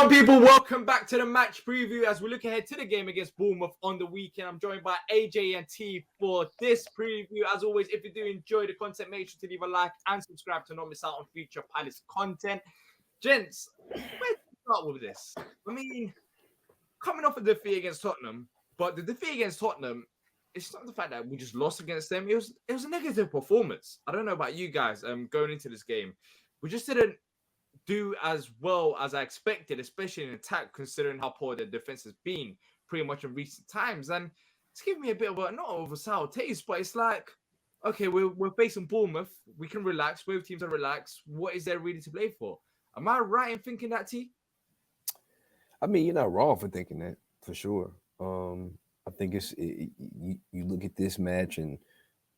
on, people? Welcome back to the match preview as we look ahead to the game against Bournemouth on the weekend. I'm joined by AJ and T for this preview. As always, if you do enjoy the content, make sure to leave a like and subscribe to not miss out on future Palace content. Gents, where to start with this? I mean, coming off a defeat against Tottenham, but the defeat against Tottenham, it's not the fact that we just lost against them. It was a negative performance. I don't know about you guys. Going into this game, we just didn't do as well as I expected, especially in attack, considering how poor their defense has been pretty much in recent times. And it's giving me a bit of a, not of a sour taste, but it's like, okay, we're facing Bournemouth. We can relax. Both teams are relaxed. What is there really to play for? Am I right in thinking that, T? I mean, you're not wrong for thinking that, for sure. I think you look at this match and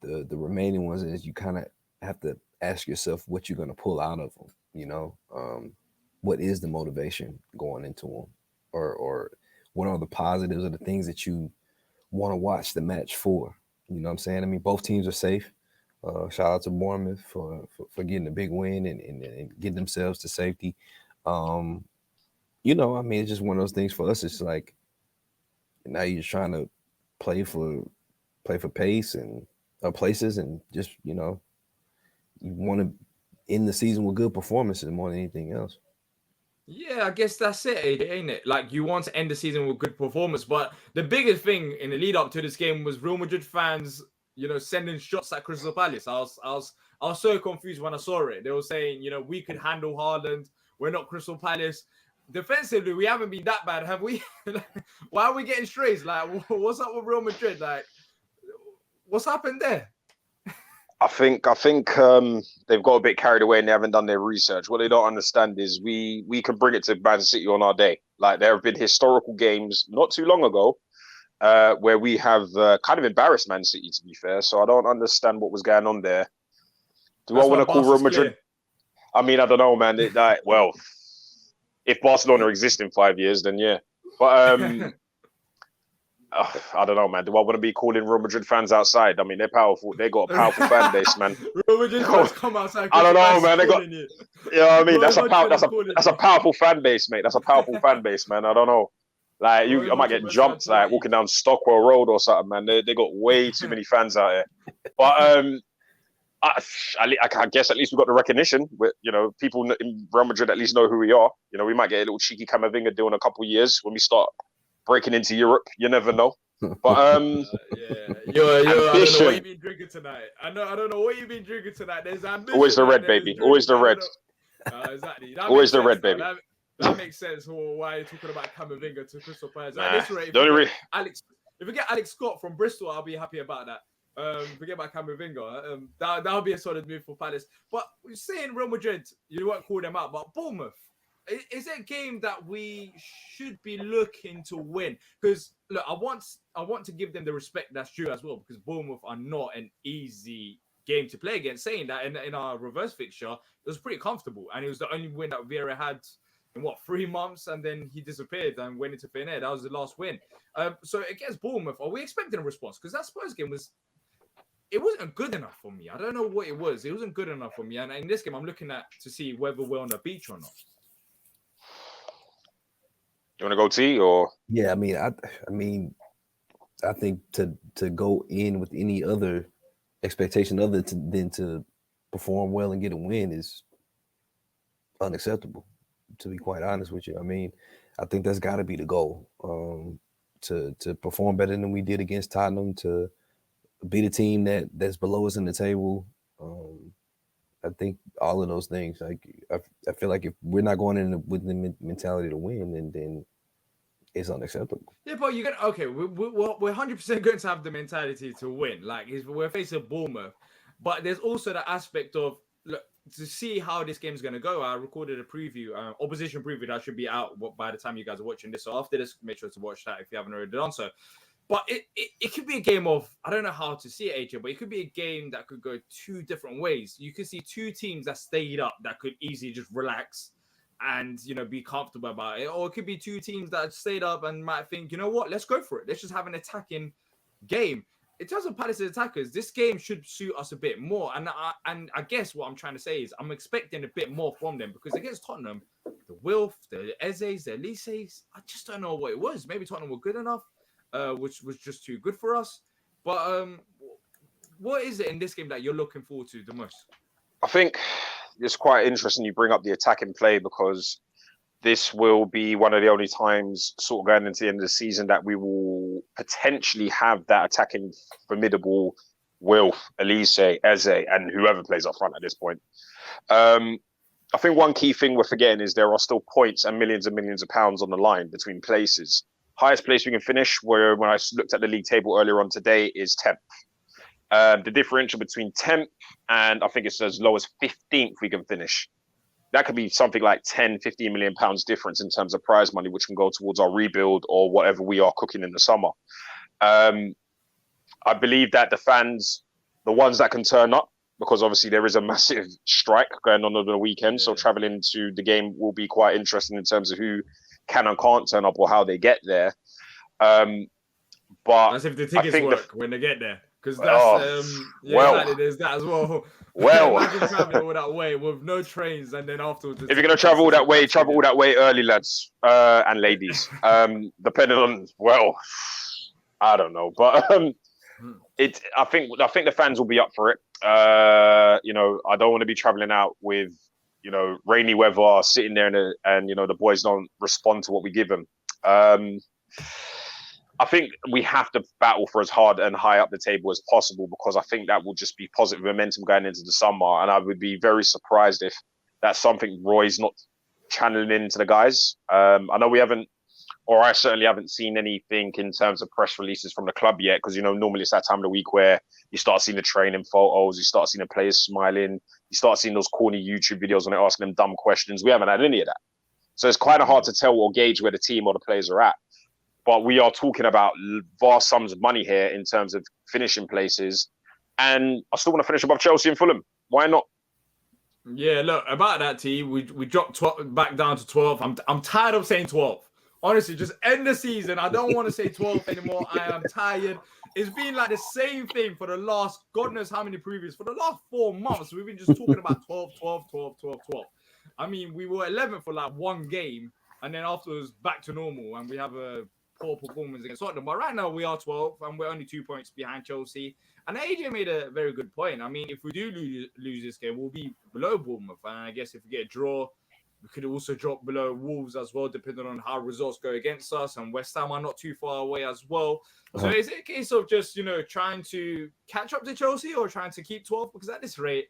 the remaining ones, is you kind of have to ask yourself what you're going to pull out of them. You know, what is the motivation going into them, or what are the positives or the things that you want to watch the match for? You know what I'm saying? I mean, both teams are safe. Shout out to Bournemouth for getting a big win and getting themselves to safety. You know, I mean, it's just one of those things for us. It's like now you're just trying to play for pace and places, and just, you know, you want to end the season with good performances more than anything else. Yeah, I guess that's it, AJ, ain't it? Like, you want to end the season with good performance, but the biggest thing in the lead up to this game was Real Madrid fans, you know, sending shots at Crystal Palace. I was so confused when I saw it. They were saying, you know, we could handle Haaland. We're not Crystal Palace. Defensively, we haven't been that bad, have we? Why are we getting strays? Like, what's up with Real Madrid? Like, what's happened there? I think they've got a bit carried away and they haven't done their research. What they don't understand is we can bring it to Man City on our day. Like, there have been historical games not too long ago where we have kind of embarrassed Man City, to be fair. So I don't understand what was going on there. I want to call Real Madrid? I mean, I don't know, man. Well, if Barcelona exists in 5 years, then yeah. But I don't know, man. Do I want to be calling Real Madrid fans outside? I mean, they're powerful. They got a powerful fan base, man. Real Madrid fans come outside. I don't know, man. They got, you know what I mean? That's a powerful fan base, mate. That's a powerful fan base, man. I don't know. Like, I might get jumped, like, walking down Stockwell Road or something, man. They got way too many fans out here. But I guess at least we got the recognition. With, you know, people in Real Madrid at least know who we are. You know, we might get a little cheeky Camavinga deal in a couple of years when we start breaking into Europe. You never know. But I don't know what you've been drinking tonight. I don't know what you've been drinking tonight. There's ambition. Always the red, baby. Always the red. Exactly. Always the red, baby. That makes sense. Why you're talking about Camavinga to Crystal Palace. If we get Alex Scott from Bristol, I'll be happy about that. Forget about Camavinga. That'll be a solid move for Palace. But we're saying Real Madrid, you won't call them out, but Bournemouth, is it a game that we should be looking to win? Because look, I want to give them the respect that's due as well, because Bournemouth are not an easy game to play against. Saying that in our reverse fixture, it was pretty comfortable, and it was the only win that Vieira had in 3 months, and then he disappeared and went into thin air. That was the last win. So against Bournemouth, are we expecting a response? Because that Spurs game wasn't good enough for me. I don't know what it was. It wasn't good enough for me. And in this game, I'm looking at to see whether we're on the beach or not. You want to go T or? Yeah, I mean, I think to go in with any other expectation other than to perform well and get a win is unacceptable, to be quite honest with you. I mean, I think that's got to be the goal, to perform better than we did against Tottenham, to beat a team that's below us in the table. I think all of those things. Like, I feel like if we're not going in with the mentality to win, then it's unacceptable. Yeah, but you're gonna we're 100% going to have the mentality to win. Like, we're facing Bournemouth, but there's also the aspect of, look, to see how this game's going to go. I recorded a preview, opposition preview that should be out by the time you guys are watching this. So after this, make sure to watch that if you haven't already done so. But it could be a game of, I don't know how to see it, AJ, but it could be a game that could go 2 different ways. You could see 2 teams that stayed up that could easily just relax and, you know, be comfortable about it. Or it could be 2 teams that stayed up and might think, you know what, let's go for it. Let's just have an attacking game. in terms of Palace's attackers, this game should suit us a bit more. And I guess what I'm trying to say is I'm expecting a bit more from them because against Tottenham, the Wilf, the Ezes, the Elises, I just don't know what it was. Maybe Tottenham were good enough, which was just too good for us. But what is it in this game that you're looking forward to the most? I think it's quite interesting you bring up the attacking play because this will be one of the only times sort of going into the end of the season that we will potentially have that attacking formidable Wilf, Elise, Eze, and whoever plays up front at this point. I think one key thing we're forgetting is there are still points and millions of pounds on the line between places. Highest place we can finish, where when I looked at the league table earlier on today, is 10th. The differential between 10th and I think it's as low as 15th we can finish. That could be something like 10, 15 million pounds difference in terms of prize money, which can go towards our rebuild or whatever we are cooking in the summer. I believe that the fans, the ones that can turn up, because obviously there is a massive strike going on the weekend. Yeah. So traveling to the game will be quite interesting in terms of who can and can't turn up or how they get there. But that's if the tickets work when they get there. Because that's there's that as well. Well, imagine traveling all that way with no trains, and then afterwards. If you're gonna travel all that way, travel all that way early, lads and ladies. Depending on I don't know, but I think the fans will be up for it. I don't want to be traveling out with rainy weather, sitting there and the boys don't respond to what we give them. I think we have to battle for as hard and high up the table as possible because I think that will just be positive momentum going into the summer. And I would be very surprised if that's something Roy's not channeling into the guys. I know we haven't, or I certainly haven't seen anything in terms of press releases from the club yet because, normally it's that time of the week where you start seeing the training photos, you start seeing the players smiling, you start seeing those corny YouTube videos when they're asking them dumb questions. We haven't had any of that. So it's kind of hard to tell or gauge where the team or the players are at. But we are talking about vast sums of money here in terms of finishing places. And I still want to finish above Chelsea and Fulham. Why not? Yeah, look, about that, T, we dropped back down to 12. I'm tired of saying 12. Honestly, just end the season. I don't want to say 12 anymore. I am tired. It's been like the same thing for the last, God knows how many previous, for the last 4 months. We've been just talking about 12. I mean, we were 11th for like one game. And then afterwards, back to normal. And we have a poor performance against Tottenham. But right now we are 12th and we're only 2 points behind Chelsea. And AJ made a very good point. I mean, if we do lose this game, we'll be below Bournemouth. And I guess if we get a draw, we could also drop below Wolves as well, depending on how results go against us. And West Ham are not too far away as well. So is it a case of just, trying to catch up to Chelsea or trying to keep 12? Because at this rate,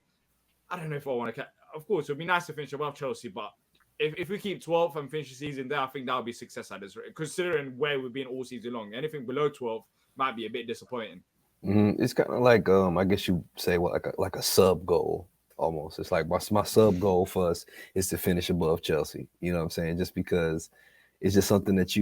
I don't know if I want to. Of course, it would be nice to finish above Chelsea, but if we keep 12th and finish the season there, I think that would be success at this rate, considering where we've been all season long. Anything below 12 might be a bit disappointing. Mm-hmm. It's kind of like, I guess you say like a sub goal almost. It's like my sub goal for us is to finish above Chelsea. You know what I'm saying? Just because it's just something that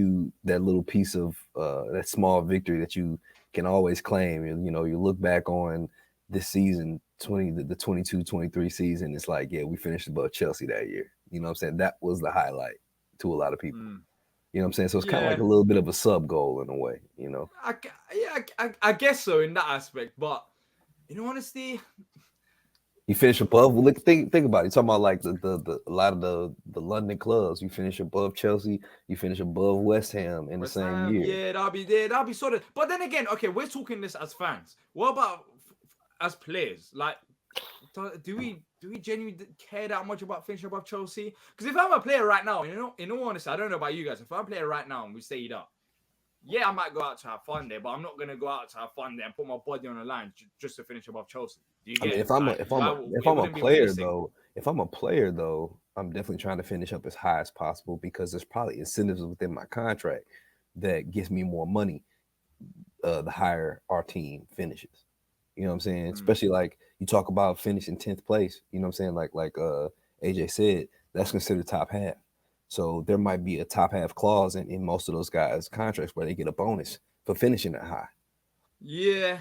little piece of that small victory that you can always claim. You look back on this season, the 22-23 season, it's like, yeah, we finished above Chelsea that year. You know what I'm saying? That was the highlight to a lot of people. You know what I'm saying? So it's kind of like a little bit of a sub goal in a way, I guess so in that aspect. But in honesty, you finish above. Well, think about it. You're talking about like the a lot of the London clubs. You finish above Chelsea. You finish above West Ham in the same year. Yeah, that'll be sort of. But then again, okay, we're talking this as fans. What about as players? Like, do we genuinely care that much about finishing above Chelsea? Because if I'm a player right now, in all honesty, I don't know about you guys. If I'm a player right now and we stayed up, yeah, I might go out to have fun there, but I'm not gonna go out to have fun there and put my body on the line just to finish above Chelsea. If I'm a player though, I'm definitely trying to finish up as high as possible because there's probably incentives within my contract that gets me more money the higher our team finishes. You know what I'm saying? Especially like you talk about finishing 10th place. You know what I'm saying? Like AJ said, that's considered top half. So there might be a top half clause in most of those guys' contracts where they get a bonus for finishing that high. Yeah,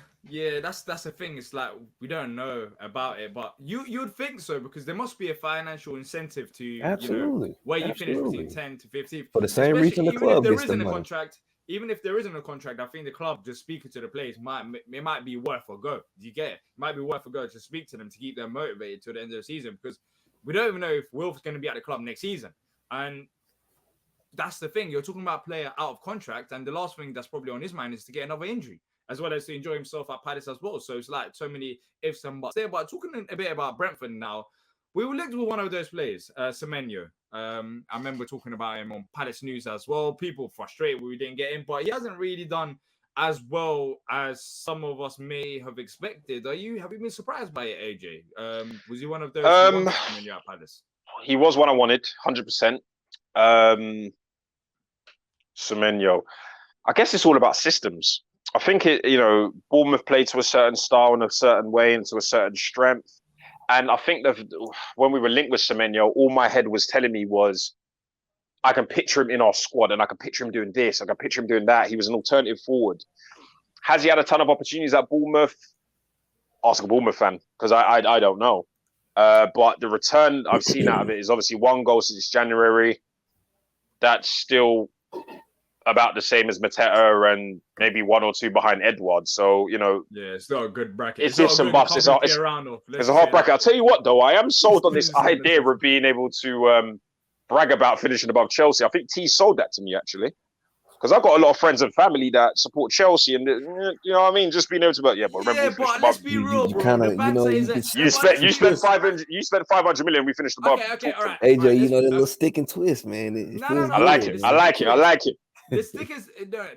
that's the thing. It's like we don't know about it, but you'd think so because there must be a financial incentive to absolutely where you finish between 10 to 15 for the same reason the club if there gets the isn't a money. contract. even if there isn't a contract, I think the club just speaking to the players might be worth a go. Do you get it? It might be worth a go to speak to them to keep them motivated to the end of the season, because we don't even know if Wilf's going to be at the club next season. And that's the thing. You're talking about a player out of contract, and the last thing that's probably on his mind is to get another injury, as well as to enjoy himself at Palace as well. So it's like so many ifs and buts there. But talking a bit about Brentford now, we were linked with one of those players, Semenyo. I remember talking about him on Palace News as well. People frustrated we didn't get him, but he hasn't really done as well as some of us may have expected. Have you been surprised by it, AJ? Was he one of those who wanted Semenyo at Palace? He was one I wanted, 100%. Semenyo. I guess it's all about systems. I think Bournemouth played to a certain style in a certain way and to a certain strength. And I think that when we were linked with Semenyo, all my head was telling me was, I can picture him in our squad and I can picture him doing this. I can picture him doing that. He was an alternative forward. Has he had a ton of opportunities at Bournemouth? Ask a Bournemouth fan, because I don't know. But the return I've seen out of it is obviously 1 goal since January. That's still about the same as Mateta and maybe 1 or 2 behind Edward. So, yeah, it's not a good bracket. It's ifs and buts. It's a hard bracket. I'll tell you what, though, I am sold on this idea of being able to brag about finishing above Chelsea. I think T sold that to me, actually. Because I've got a lot of friends and family that support Chelsea, and you know what I mean. Just being able to, remember, let's be real, bro. You spent 500 million. We finished above. Okay, all right. AJ, right, that little stick and twist, man. I like it. I like it. The stick is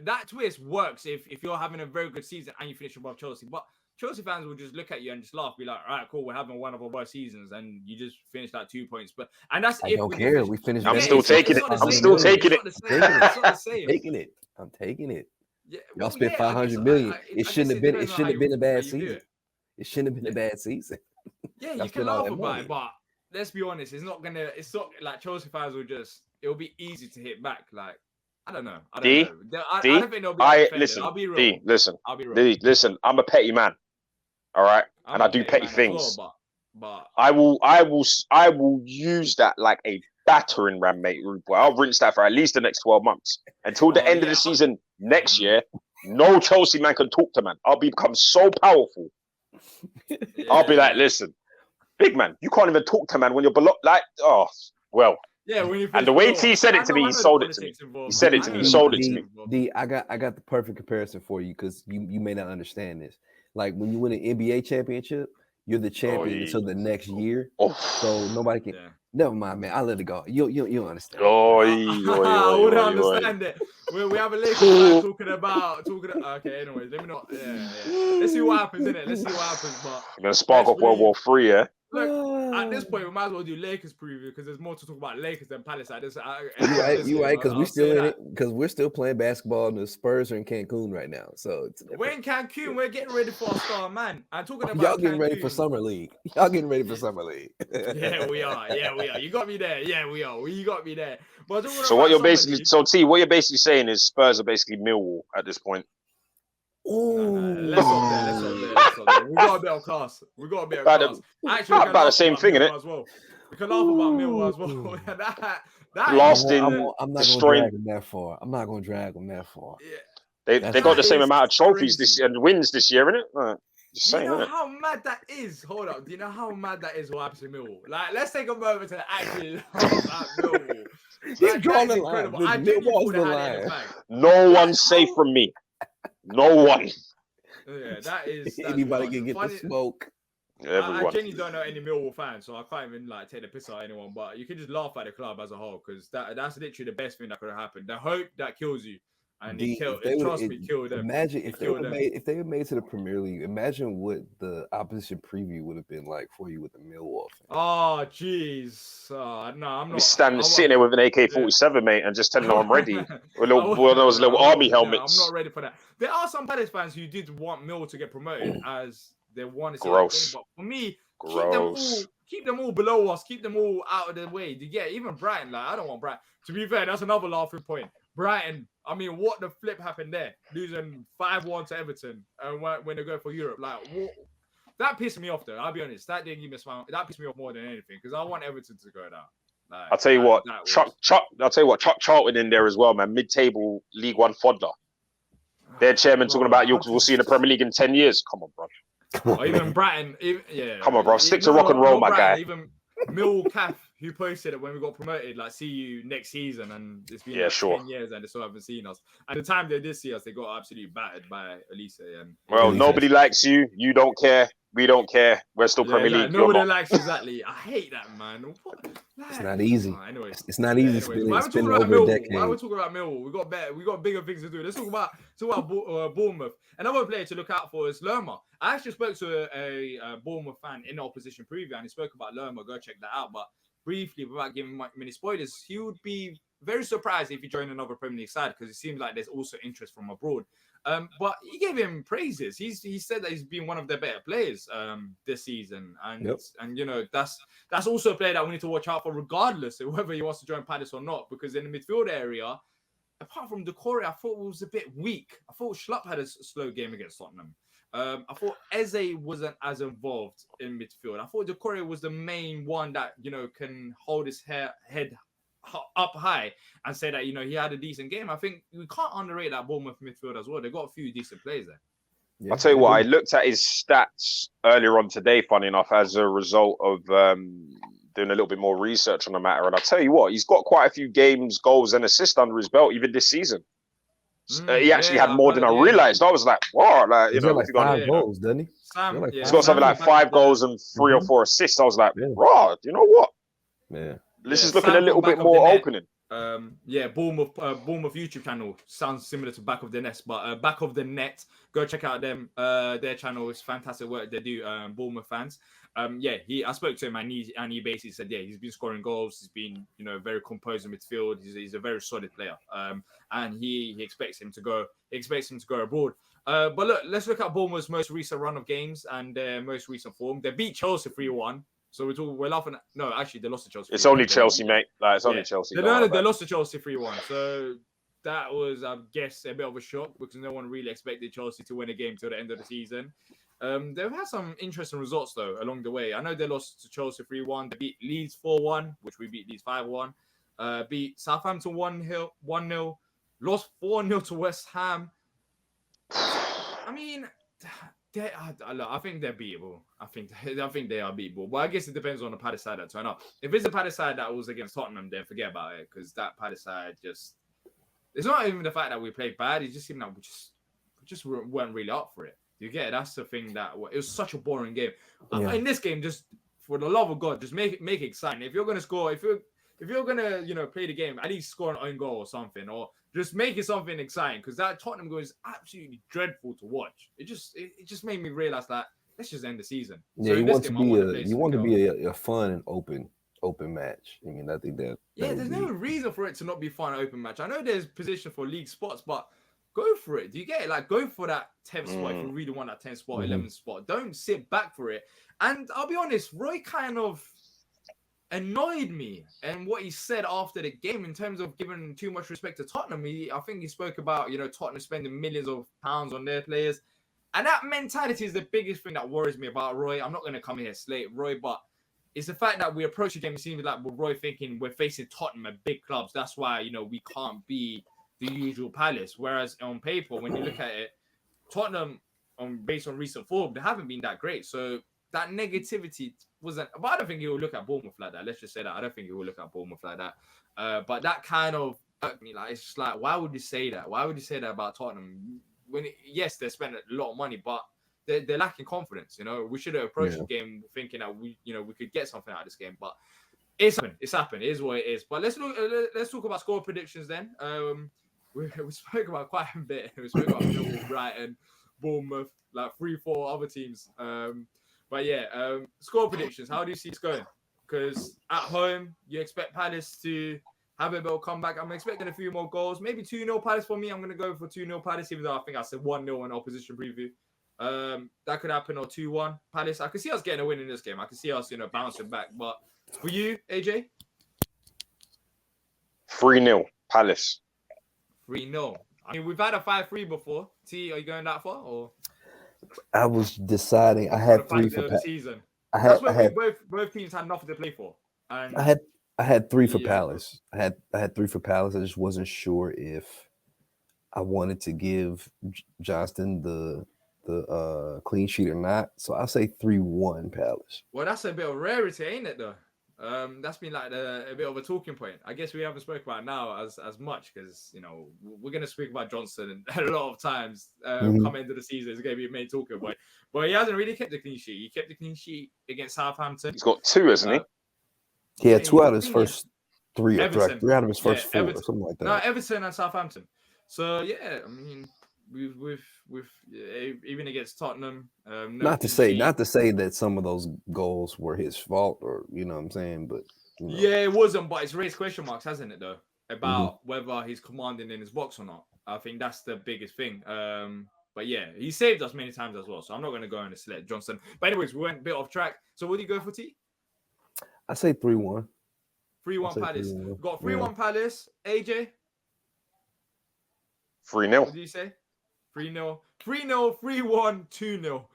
that twist works if you're having a very good season and you finish above Chelsea, but Chelsea fans will just look at you and just laugh, be like, all right, cool, we're having one of our worst seasons, and you just finished at 2 points. And that's I don't care. We finished. I'm still taking it. I'm still taking it. I'm taking it. Yeah, y'all spent 500 million. It shouldn't have been. It shouldn't have been a bad season. It shouldn't have been a bad season. Yeah, you can laugh about it, but let's be honest. It's not like Chelsea fans will just. It'll be easy to hit back. Like, I don't know. I don't think they'll be offended. Listen. I'll be real. D, listen. I'll be real. D, listen. I'm a petty man. All right, and I do petty things. Well, but I will use that like a battering ram, mate. I'll rinse that for at least the next 12 months until the end of the season next year. No Chelsea man can talk to man. I'll become so powerful. I'll be like, listen, big man, you can't even talk to man when you're below. Like, oh well. Yeah, when you and the way T said it to me, he sold it to me. He said it to me. He sold it to me. D, I got the perfect comparison for you because you may not understand this. Like when you win an NBA championship, you're the champion until the next year. So nobody can. Yeah. Never mind, man. I'll let it go. You understand. I wouldn't understand it. We have a Lakers fan talking about. Okay, anyways, let me not. Yeah. Let's see what happens, innit? Let's see what happens. But you're gonna spark off World War III, yeah. Look, at this point, we might as well do Lakers preview because there's more to talk about Lakers than Palace. You right, because we're still in it. Because we're still playing basketball, and the Spurs are in Cancun right now. So we're in Cancun. We're getting ready for our star man. I'm talking about y'all getting ready for Summer League. Yeah, we are. You got me there. Yeah, we are. You got me there. But so what you're basically, what you're basically saying is Spurs are basically Millwall at this point. Let's up there. We got a better class. Actually, about the same thing, innit? As well. We can laugh about Millwall as well. that lasting, I'm not destroying. Gonna drag them that far. I'm not going to drag them that far. Yeah. They got the same amount of trophies this year and wins this year, innit? Just saying, you know how mad that is? Hold up. Do you know how mad that is what happens to Millwall? Like, let's take a moment to actually laugh at Millwall. He's drawing the line. Millwall's the line. No one's safe from me. No one. Yeah, that's anybody can get the smoke. I genuinely don't know any Millwall fans, so I can't even take the piss out of anyone. But you can just laugh at the club as a whole because that's literally the best thing that could have happened. The hope that kills you, and killed them. Imagine if they were made to the Premier League. Imagine what the opposition preview would have been like for you with the Millwall fan. Oh, jeez. No, I'm not. Sitting there with an AK-47, mate, and just telling them I'm ready. With those little army helmets. I'm not ready for that. There are some Palace fans who did want Millwall to get promoted as they want to see gross. But for me, gross. Keep them all below us. Keep them all out of the way. Yeah, even Brighton. Like, I don't want Brighton. To be fair, that's another laughing point. Brighton, I mean, what the flip happened there? Losing 5-1 to Everton when they go for Europe. Like, what? That pissed me off, though. I'll be honest. That didn't give me a smile. That pissed me off more than anything because I want Everton to go down. Like, I'll tell you what, Chuck Charlton in there as well, man. Mid-table League One fodder. Their chairman talking about we'll see in the Premier League in 10 years. Come on, bro. Or even Brighton, Come on, bro. Stick to rock and roll, my Brighton, guy. Even Mill Calf, who posted it when we got promoted, like, see you next season, and it's been 10 years and they still haven't seen us. At the time they did see us, they got absolutely battered by Elise. And nobody likes you. You don't care. We don't care. We're still Premier League. Nobody likes exactly. I hate that, man. It's not easy. Anyway, it's not easy spending over a decade. Why are we talking about Millwall? We got bigger things to do. Let's talk about Bournemouth. Another player to look out for is Lerma. I actually spoke to a Bournemouth fan in the opposition preview, and he spoke about Lerma. Go check that out. But briefly, without giving many spoilers, he would be very surprised if he joined another Premier League side, because it seems like there's also interest from abroad. But he gave him praises. He said that he's been one of their better players this season, and that's also a player that we need to watch out for, regardless of whether he wants to join Palace or not. Because in the midfield area, apart from Decore, I thought it was a bit weak. I thought Schlupp had a slow game against Tottenham. I thought Eze wasn't as involved in midfield. I thought Decore was the main one that can hold his head up high and say that he had a decent game. I think we can't underrate that Bournemouth midfield as well. They've got a few decent players there. Yeah. I'll tell you what, I looked at his stats earlier on today, funny enough, as a result of doing a little bit more research on the matter. And I'll tell you what, he's got quite a few games, goals and assists under his belt, even this season. He actually had more than I realized. I was like, wow, he's got like 5 goals, doesn't he? He's got something like 5 goals and 3 or 4 assists. I was like, wow, you know what? Yeah. This is looking a little bit more opening. Bournemouth YouTube channel sounds similar to Back of the Nest, but Back of the Net, go check out them. Their channel is fantastic work they do. Bournemouth fans. I spoke to him and he basically said, he's been scoring goals. He's been very composed in midfield. He's a very solid player. And he expects him to go. He expects him to go abroad. But look, let's look at Bournemouth's most recent run of games and their most recent form. They beat Chelsea 3-1. So we're laughing at... No, actually, they lost to Chelsea. It's only Chelsea, mate. Like, it's only Chelsea. They lost to Chelsea 3-1. So that was, I guess, a bit of a shock, because no one really expected Chelsea to win a game till the end of the season. They've had some interesting results, though, along the way. I know they lost to Chelsea 3-1. They beat Leeds 4-1, which we beat Leeds 5-1. Beat Southampton 1-0. Lost 4-0 to West Ham. I mean... I think they're beatable. I think they are beatable. But I guess it depends on the Palace side that turn up. If it's the Palace side that was against Tottenham, then forget about it, because that Palace side just... It's not even the fact that we played bad. It just seemed like we just weren't really up for it. You get it? That's the thing that... It was such a boring game. Yeah. In this game, just for the love of God, just make it exciting. If you're going to score... If you're going to, play the game, at least score an own goal or something, or just make it something exciting, because that Tottenham goal is absolutely dreadful to watch. It just made me realize that let's just end the season. Yeah, you want to be a fun and open match. I mean, I think that there's no reason for it to not be fun and open match. I know there's position for league spots, but go for it. Do you get it? Like, go for that 10th spot if you really want that 10th spot, 11th spot. Don't sit back for it. And I'll be honest, Roy kind of annoyed me and what he said after the game in terms of giving too much respect to Tottenham. I think he spoke about, Tottenham spending millions of pounds on their players. And that mentality is the biggest thing that worries me about Roy. I'm not going to come here slate Roy, but it's the fact that we approach the game, it seems like with Roy thinking we're facing Tottenham at big clubs. That's why, we can't be the usual Palace. Whereas on paper, when you look at it, Tottenham, based on recent form, they haven't been that great. So that negativity wasn't... But I don't think he will look at Bournemouth like that. Let's just say that. I don't think he will look at Bournemouth like that. But that kind of... it's just like, why would you say that? Why would you say that about Tottenham? Yes, they spent a lot of money, but they're lacking confidence. We should have approached the game thinking that we could get something out of this game. But it's happened. It is what it is. But let's talk about score predictions then. We spoke about quite a bit. We spoke about Millwall, Brighton, Bournemouth, like 3-4 other teams. But score predictions. How do you see it's going? Because at home, you expect Palace to have a bit of comeback. I'm expecting a few more goals. Maybe 2-0 Palace for me. I'm going to go for 2-0 Palace, even though I think I said 1-0 in opposition preview. That could happen, or 2-1 Palace. I can see us getting a win in this game. I can see us, bouncing back. But for you, AJ? 3-0 Palace. 3-0. I mean, we've had a 5-3 before. T, are you going that far, or? I was deciding. I had 3 for the season. I had both teams had nothing to play for. And I I had 3 for Palace. I had 3 for Palace. I just wasn't sure if I wanted to give Johnston the clean sheet or not. So I'll say 3-1 Palace. Well, that's a bit of rarity, ain't it, though? That's been like a bit of a talking point. I guess we haven't spoken about it now as much because, you know, we're going to speak about Johnson and a lot of times coming into the season. It's going to be a main talking point. But he hasn't really kept the clean sheet. He kept the clean sheet against Southampton. He's got 2, hasn't he? He had 2 out of his first 3. Everton. 3 out of his first 4 Everton. or something like that. No, Everton and Southampton. So, yeah, I mean, we've even against Tottenham. Not to say that some of those goals were his fault, or you know what I'm saying, but you know. Yeah, it wasn't, but it's raised question marks, hasn't it, though, about whether he's commanding in his box or not. I think that's the biggest thing. But yeah, he saved us many times as well, so I'm not going to go on a select Johnson. But anyways, we went a bit off track. So what do you go for, T? I say 3-1. 3-1 Palace. We've got 3-1 Palace. AJ? 3-0. What do you say? 3-0. 3-0, 3-1, 2-0.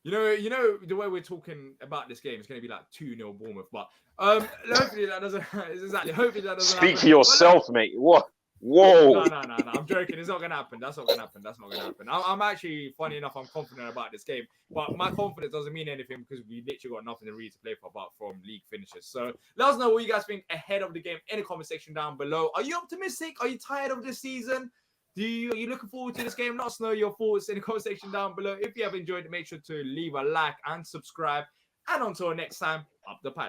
You know the way we're talking about this game, it's going to be like 2-0 Bournemouth. But hopefully that doesn't. Exactly. Hopefully that doesn't. Speak for yourself, mate. What? Whoa. No. I'm joking. It's not going to happen. That's not going to happen. I'm actually, funny enough, I'm confident about this game. But my confidence doesn't mean anything because we literally got nothing really to play for apart from league finishes. So let us know what you guys think ahead of the game in the comment section down below. Are you optimistic? Are you tired of this season? Are you looking forward to this game? Let us know your thoughts in the comment section down below. If you have enjoyed it, make sure to leave a like and subscribe. And until next time, up the palace.